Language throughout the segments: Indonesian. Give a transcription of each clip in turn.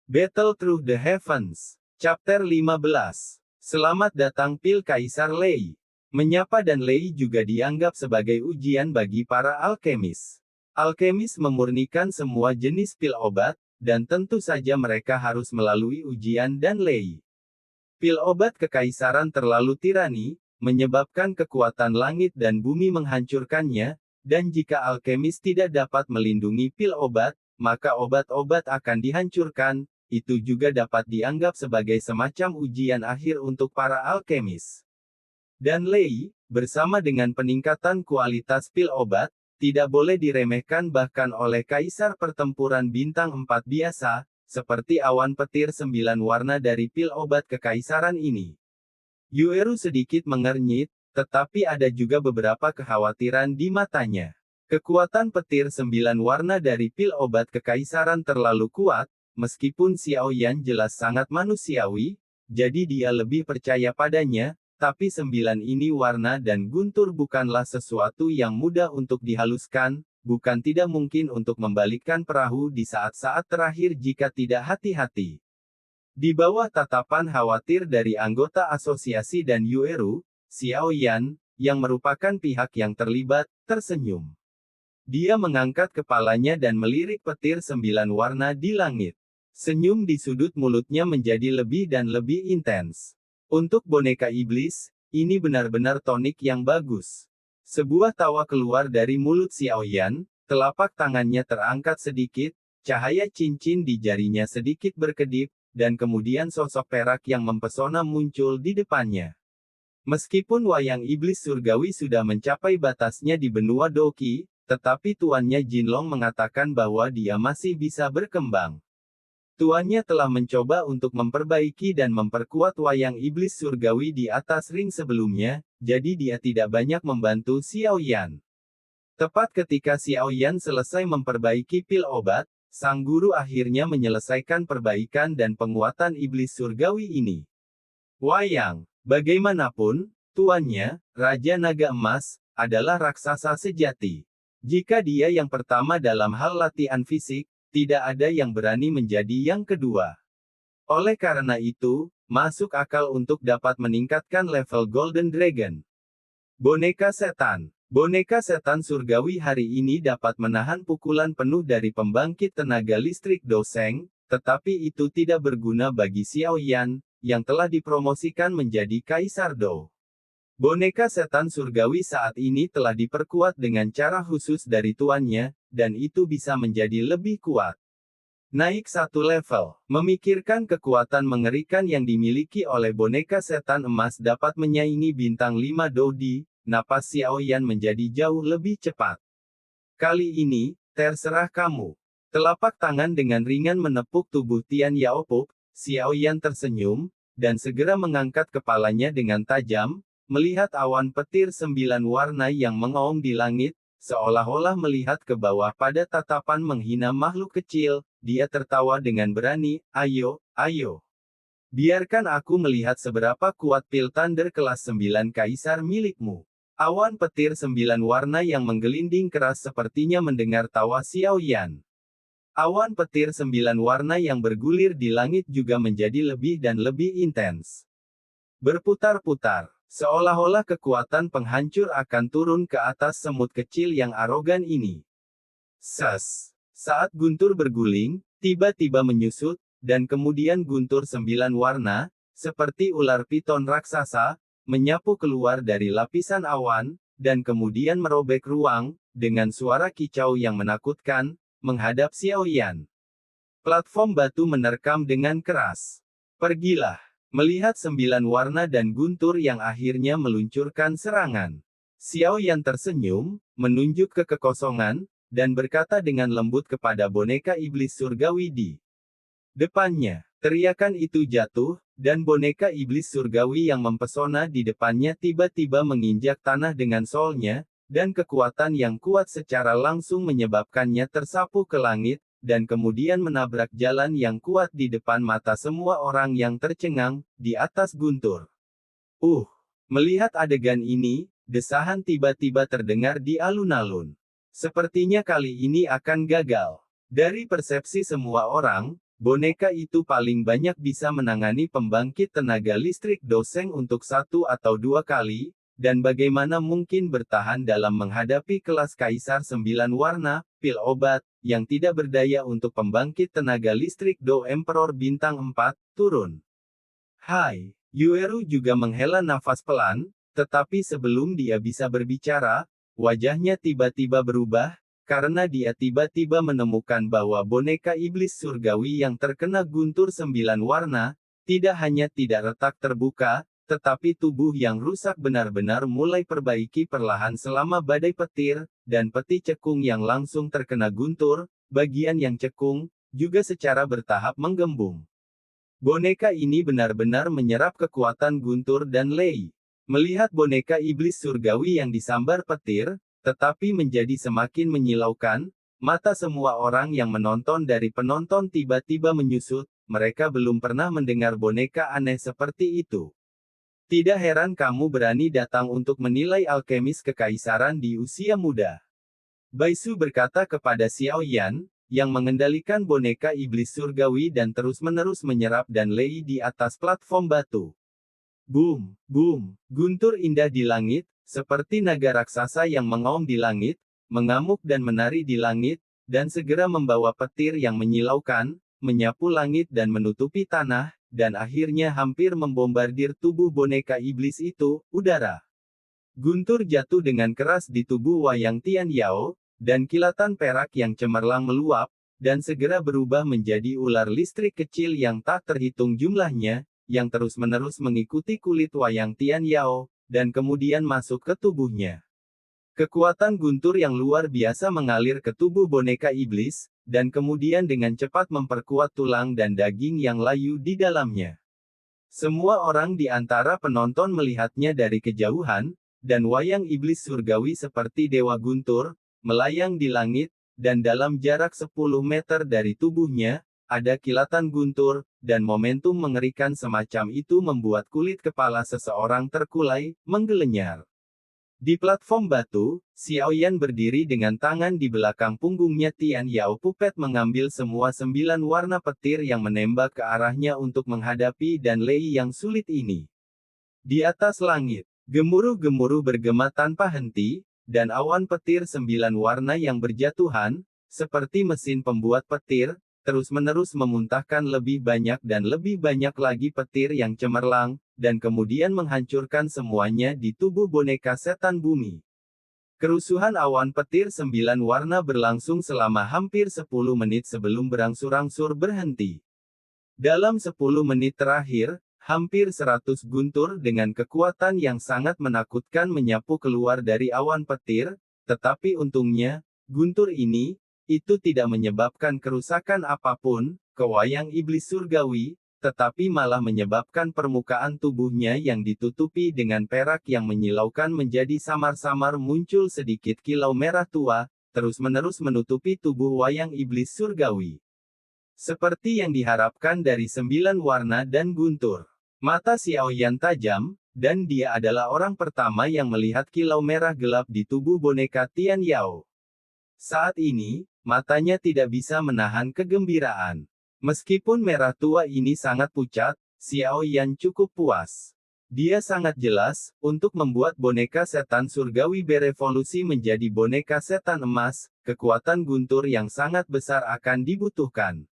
Battle Through the Heavens. Chapter 15. Selamat datang Pil Kaisar Lei. Menyapa dan Lei juga dianggap sebagai ujian bagi para alkemis. Alkemis memurnikan semua jenis pil obat, dan tentu saja mereka harus melalui ujian dan Lei. Pil obat kekaisaran terlalu tirani, menyebabkan kekuatan langit dan bumi menghancurkannya, dan jika alkemis tidak dapat melindungi pil obat, maka obat-obat akan dihancurkan. Itu juga dapat dianggap sebagai semacam ujian akhir untuk para alkemis. Dan Lei, bersama dengan peningkatan kualitas pil obat, tidak boleh diremehkan bahkan oleh Kaisar Pertempuran Bintang 4 biasa, seperti awan petir 9 warna dari pil obat kekaisaran ini. Yueru sedikit mengernyit, tetapi ada juga beberapa kekhawatiran di matanya. Kekuatan petir 9 warna dari pil obat kekaisaran terlalu kuat, meskipun Xiaoyan jelas sangat manusiawi, jadi dia lebih percaya padanya, tapi 9 ini warna dan guntur bukanlah sesuatu yang mudah untuk dihaluskan, bukan tidak mungkin untuk membalikkan perahu di saat-saat terakhir jika tidak hati-hati. Di bawah tatapan khawatir dari anggota asosiasi dan Yueru, Xiaoyan, yang merupakan pihak yang terlibat, tersenyum. Dia mengangkat kepalanya dan melirik petir 9 warna di langit. Senyum di sudut mulutnya menjadi lebih dan lebih intens. Untuk boneka iblis, ini benar-benar tonik yang bagus. Sebuah tawa keluar dari mulut Xiaoyan, telapak tangannya terangkat sedikit, cahaya cincin di jarinya sedikit berkedip, dan kemudian sosok perak yang mempesona muncul di depannya. Meskipun wayang iblis surgawi sudah mencapai batasnya di benua Doqi, tetapi tuannya Jinlong mengatakan bahwa dia masih bisa berkembang. Tuannya telah mencoba untuk memperbaiki dan memperkuat wayang iblis surgawi di atas ring sebelumnya, jadi dia tidak banyak membantu Xiaoyan. Tepat ketika Xiaoyan selesai memperbaiki pil obat, sang guru akhirnya menyelesaikan perbaikan dan penguatan iblis surgawi ini. Wayang, bagaimanapun, tuannya, Raja Naga Emas, adalah raksasa sejati. Jika dia yang pertama dalam hal latihan fisik, tidak ada yang berani menjadi yang kedua. Oleh karena itu, masuk akal untuk dapat meningkatkan level Golden Dragon. Boneka setan. Boneka setan surgawi hari ini dapat menahan pukulan penuh dari pembangkit tenaga listrik Doseng, tetapi itu tidak berguna bagi Xiaoyan, yang telah dipromosikan menjadi Kaisar Dou. Boneka setan surgawi saat ini telah diperkuat dengan cara khusus dari tuannya, dan itu bisa menjadi lebih kuat. Naik satu level. Memikirkan kekuatan mengerikan yang dimiliki oleh boneka setan emas dapat menyaingi bintang 5 Dodi, napas Xiaoyan menjadi jauh lebih cepat. Kali ini, terserah kamu. Telapak tangan dengan ringan menepuk tubuh Tian Yaopop, Xiaoyan tersenyum, dan segera mengangkat kepalanya dengan tajam, melihat awan petir 9 warna yang mengaum di langit, seolah-olah melihat ke bawah pada tatapan menghina makhluk kecil, dia tertawa dengan berani, ayo, ayo. Biarkan aku melihat seberapa kuat pil Thunder kelas 9 kaisar milikmu. Awan petir 9 warna yang menggelinding keras sepertinya mendengar tawa Xiaoyan. Awan petir 9 warna yang bergulir di langit juga menjadi lebih dan lebih intens. Berputar-putar. Seolah-olah kekuatan penghancur akan turun ke atas semut kecil yang arogan ini. Ses. Saat guntur berguling, tiba-tiba menyusut, dan kemudian guntur 9 warna, seperti ular piton raksasa, menyapu keluar dari lapisan awan, dan kemudian merobek ruang, dengan suara kicau yang menakutkan, menghadap Xiaoyan. Platform batu menerkam dengan keras. Pergilah. Melihat 9 warna dan guntur yang akhirnya meluncurkan serangan. Xiaoyan tersenyum, menunjuk ke kekosongan, dan berkata dengan lembut kepada boneka iblis surgawi di depannya. Teriakan itu jatuh, dan boneka iblis surgawi yang mempesona di depannya tiba-tiba menginjak tanah dengan solnya, dan kekuatan yang kuat secara langsung menyebabkannya tersapu ke langit, dan kemudian menabrak jalan yang kuat di depan mata semua orang yang tercengang, di atas guntur. Melihat adegan ini, desahan tiba-tiba terdengar di alun-alun. Sepertinya kali ini akan gagal. Dari persepsi semua orang, boneka itu paling banyak bisa menangani pembangkit tenaga listrik Doseng untuk 1 atau 2 kali, dan bagaimana mungkin bertahan dalam menghadapi kelas Kaisar 9 warna, pil obat, yang tidak berdaya untuk pembangkit tenaga listrik Do Emperor bintang 4, turun. Hai, Yueru juga menghela nafas pelan, tetapi sebelum dia bisa berbicara, wajahnya tiba-tiba berubah, karena dia tiba-tiba menemukan bahwa boneka iblis surgawi yang terkena guntur 9 warna, tidak hanya tidak retak terbuka, tetapi tubuh yang rusak benar-benar mulai perbaiki perlahan selama badai petir, dan peti cekung yang langsung terkena guntur, bagian yang cekung, juga secara bertahap menggembung. Boneka ini benar-benar menyerap kekuatan Guntur dan Lei. Melihat boneka iblis surgawi yang disambar petir, tetapi menjadi semakin menyilaukan, mata semua orang yang menonton dari penonton tiba-tiba menyusut, mereka belum pernah mendengar boneka aneh seperti itu. Tidak heran kamu berani datang untuk menilai alkemis kekaisaran di usia muda. Baisu berkata kepada Xiao Yan, yang mengendalikan boneka iblis surgawi dan terus-menerus menyerap dan Lei di atas platform batu. Boom, boom, guntur indah di langit, seperti naga raksasa yang mengaum di langit, mengamuk dan menari di langit, dan segera membawa petir yang menyilaukan, menyapu langit dan menutupi tanah, dan akhirnya hampir membombardir tubuh boneka iblis itu, udara. Guntur jatuh dengan keras di tubuh Wayang Tian Yao, dan kilatan perak yang cemerlang meluap, dan segera berubah menjadi ular listrik kecil yang tak terhitung jumlahnya, yang terus-menerus mengikuti kulit Wayang Tian Yao, dan kemudian masuk ke tubuhnya. Kekuatan guntur yang luar biasa mengalir ke tubuh boneka iblis, dan kemudian dengan cepat memperkuat tulang dan daging yang layu di dalamnya. Semua orang di antara penonton melihatnya dari kejauhan, dan wayang iblis surgawi seperti Dewa Guntur, melayang di langit, dan dalam jarak 10 meter dari tubuhnya, ada kilatan guntur, dan momentum mengerikan semacam itu membuat kulit kepala seseorang terkulai, menggelenyar. Di platform batu, Xiao Yan berdiri dengan tangan di belakang punggungnya. Tian Yao Pupet mengambil semua 9 warna petir yang menembak ke arahnya untuk menghadapi dan Lei yang sulit ini. Di atas langit, gemuruh-gemuruh bergema tanpa henti, dan awan petir 9 warna yang berjatuhan, seperti mesin pembuat petir, terus-menerus memuntahkan lebih banyak dan lebih banyak lagi petir yang cemerlang, dan kemudian menghancurkan semuanya di tubuh boneka setan bumi. Kerusuhan awan petir 9 warna berlangsung selama hampir 10 menit sebelum berangsur-angsur berhenti. Dalam 10 menit terakhir, hampir 100 guntur dengan kekuatan yang sangat menakutkan menyapu keluar dari awan petir, tetapi untungnya, guntur ini, itu tidak menyebabkan kerusakan apapun, ke wayang iblis surgawi, tetapi malah menyebabkan permukaan tubuhnya yang ditutupi dengan perak yang menyilaukan menjadi samar-samar muncul sedikit kilau merah tua, terus-menerus menutupi tubuh wayang iblis surgawi. Seperti yang diharapkan dari 9 warna dan guntur. Mata Xiao Yan tajam, dan dia adalah orang pertama yang melihat kilau merah gelap di tubuh boneka Tian Yao. Saat ini, matanya tidak bisa menahan kegembiraan. Meskipun merah tua ini sangat pucat, Xiao Yan cukup puas. Dia sangat jelas, untuk membuat boneka setan surgawi berevolusi menjadi boneka setan emas, kekuatan guntur yang sangat besar akan dibutuhkan.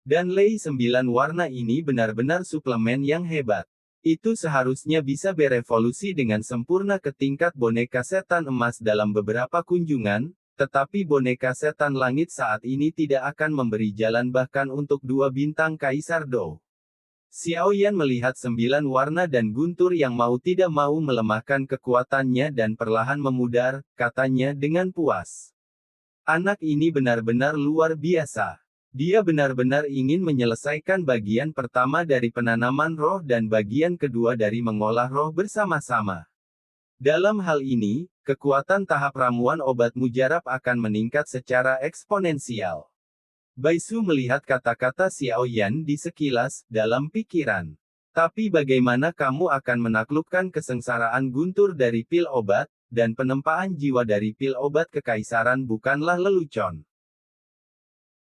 Dan Lei 9 warna ini benar-benar suplemen yang hebat. Itu seharusnya bisa berevolusi dengan sempurna ke tingkat boneka setan emas dalam beberapa kunjungan, tetapi boneka setan langit saat ini tidak akan memberi jalan bahkan untuk 2 bintang Kaisar Dou. Xiao Yan melihat 9 warna dan guntur yang mau tidak mau melemahkan kekuatannya dan perlahan memudar, katanya dengan puas. Anak ini benar-benar luar biasa. Dia benar-benar ingin menyelesaikan bagian pertama dari penanaman roh dan bagian kedua dari mengolah roh bersama-sama. Dalam hal ini, kekuatan tahap ramuan obat mujarab akan meningkat secara eksponensial. Baisu melihat kata-kata Xiao Yan di sekilas, dalam pikiran. Tapi bagaimana kamu akan menaklukkan kesengsaraan guntur dari pil obat, dan penempaan jiwa dari pil obat kekaisaran bukanlah lelucon.